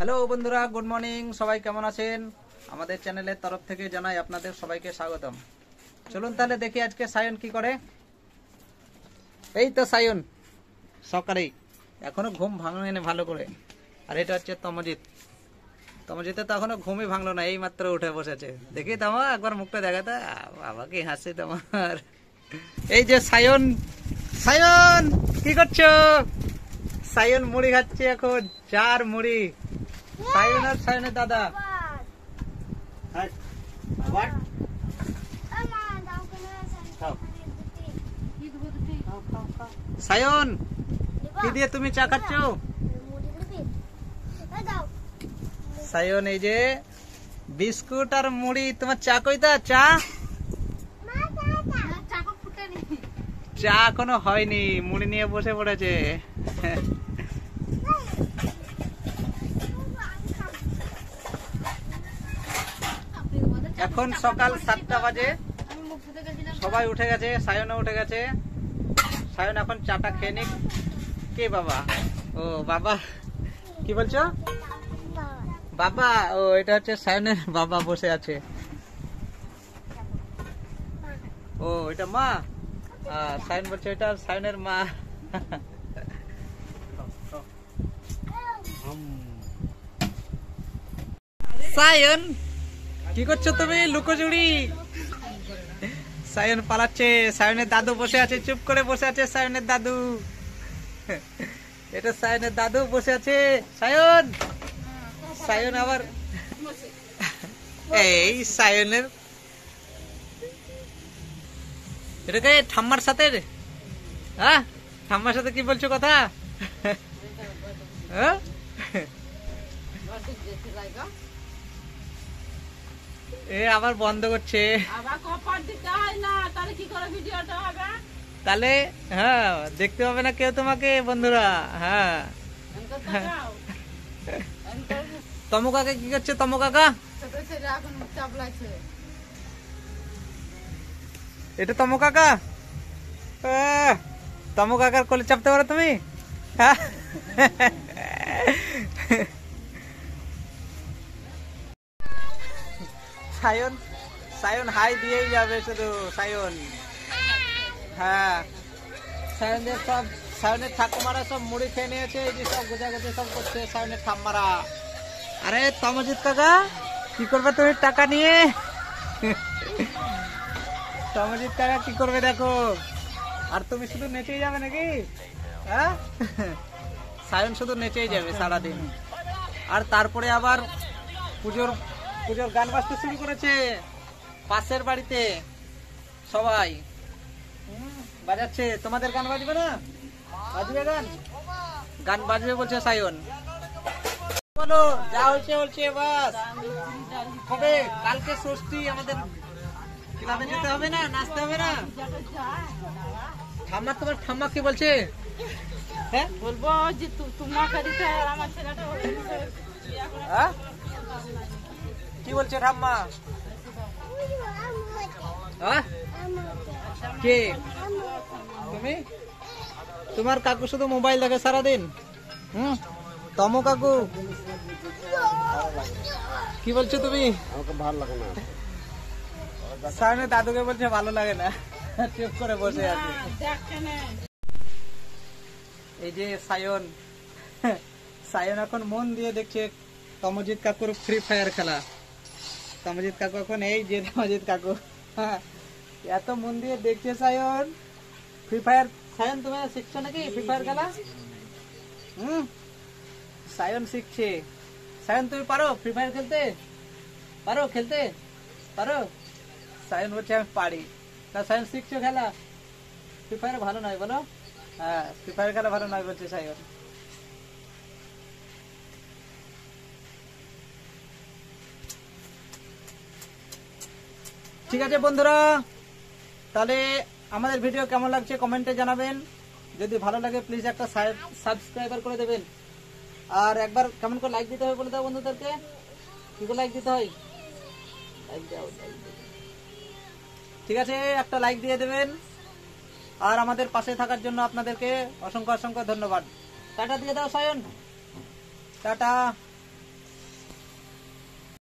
Hello বন্ধুরা, good morning. সবাই কেমন আছেন? আমাদের চ্যানেলের তরফ থেকে জানাই আপনাদের সবাইকে স্বাগতম। চলুন তাহলে দেখি আজকে সায়ন কি করে। এই তো সায়ন সকালেই, এখনো ঘুম ভাঙেনি ভালো করে। আর এটা হচ্ছে তমজিৎ। তমজিতে তো এখনো ঘুমই ভাঙলো না, এই মাত্র উঠে বসেছে। দেখি তোমার একবার মুখটা দেখাতে, বাবা কি হাসি তোমার। এই যে সায়ন, সায়ন কি করছো? সায়ন মুড়ি খাচ্ছে এখন, 4 মুড়ি। সায়ন আর সায়নের দাদা। সায়ন কি দিয়ে তুমি চা খাচ্ছ? সায়ন এই যে বিস্কুট আর মুড়ি। তোমার চা কইতা? চা চা এখনো হয়নি, মুড়ি নিয়ে বসে পড়েছে। এখন সকাল 7টা বাজে, সবাই উঠে গেছে, সায়নও উঠে গেছে। সায়ন এখন চাটা খেয়ে নিক। কে বাবা? ও বাবা, কি বলছো? বাবা, ও এটা হচ্ছে সায়নের বাবা বসে আছে। ও এটা মা, সায়ন বলছে এটা সায়নের মা। সায়ন কি করছো তুমি? লুকোচুরি। সায়ন পালাচ্ছে। সায়নের দাদু বসে আছে, চুপ করে বসে আছে সায়নের দাদু। এটা সায়নের দাদু বসে আছে। সায়ন, সায়ন আবার এই সায়নের এটাকে ঠাম্মার সাথে, হ্যাঁ ঠাম্মার সাথে কি বলছো কথা? হ্যাঁ এ আবার বন্ধ করছে। তাহলে হ্যাঁ দেখতে পাবে না কেউ তোমাকে বন্ধুরা। হ্যাঁ তমু কাকা কি করছে? তমু কাকা, এটা তমু কাকা। তমু কাকার কোলে চাপতে পারো তুমি? হ্যাঁ সায়ন, সায়ন হাই দিয়েই যাবে শুধু সায়ন। হ্যাঁ সায়নের সব, সায়নের ঠাকুমারা সব মুড়ি খেয়ে নিয়েছে, এই যে সব গোছাগুছি সব করছে সায়নের ঠাম্মারা। আরে তমজিৎ কাকা কি করবে তুমি টাকা নিয়ে? তমজিৎ কাকা কি করবে দেখো। আর তুমি শুধু নেচেই যাবে নাকি? হ্যাঁ সায়ন শুধু নেচেই যাবে সারাদিন। আর তারপরে আবার পুজোর গান বাজতে শুরু করেছে পাশের বাড়িতে, সবাই বাজাচ্ছে। তোমাদের গান বাজবে না? বাজবে গান, গান বাজবে বলছে সায়ন। বলো যা হচ্ছে হচ্ছে বাস। কবে? কালকে ষষ্ঠী, আমাদের ক্লাবে যেতে হবে না, নাচতে হবে না? ঠাম্মা, তোমার ঠাম্মা কি বলছে? হ্যাঁ বলবো যে কি বলছে ঠাম্মা? কে তুমি? তোমার কাকু শুধু মোবাইল দেখে সারাদিন। তমু কাকু কি বলছো তুমি? আমাকে ভালো লাগে না। সামনে দাদুকে বলছে ভালো লাগে না, চুপ করে বসে আছে। এই যে সায়ন, সায়ন এখন মন দিয়ে দেখছে তমজিৎ কাকুর ফ্রি ফায়ার খেলা। তমজিৎ কাকু এখন, এই যে তমজিৎ কাকু এত মন দিয়ে দেখছে সায়ন ফ্রি ফায়ার। সায়ন তুমি শিখছো নাকি ফ্রি ফায়ার খেলা? সায়ন শিখছে। সায়ন তুমি পারো ফ্রি ফায়ার খেলতে? পারো খেলতে? পারো? সায়ন বলছে আমি পারি না। সায়ন শিখছো খেলা? ফ্রি ফায়ার ভালো নয় বলো? হ্যাঁ ফ্রি ফায়ার খেলা ভালো নয় বলছে সায়ন। ঠিক আছে বন্ধুরা, তাহলে আমাদের ভিডিও কেমন লাগছে কমেন্টে জানাবেন। যদি ভালো লাগে প্লিজ একটা সাবস্ক্রাইবার করে দেবেন। আর একবার কেমন করে লাইক দিতে হবে বলে দাও বন্ধুদেরকে। কি করে লাইক দিতে হয়? লাইক দাও, ঠিক আছে একটা লাইক দিয়ে দেবেন। আর আমাদের পাশে থাকার জন্য আপনাদেরকে অসংখ্য অসংখ্য ধন্যবাদ। টাটা দিয়ে দাও সায়ন, টাটা।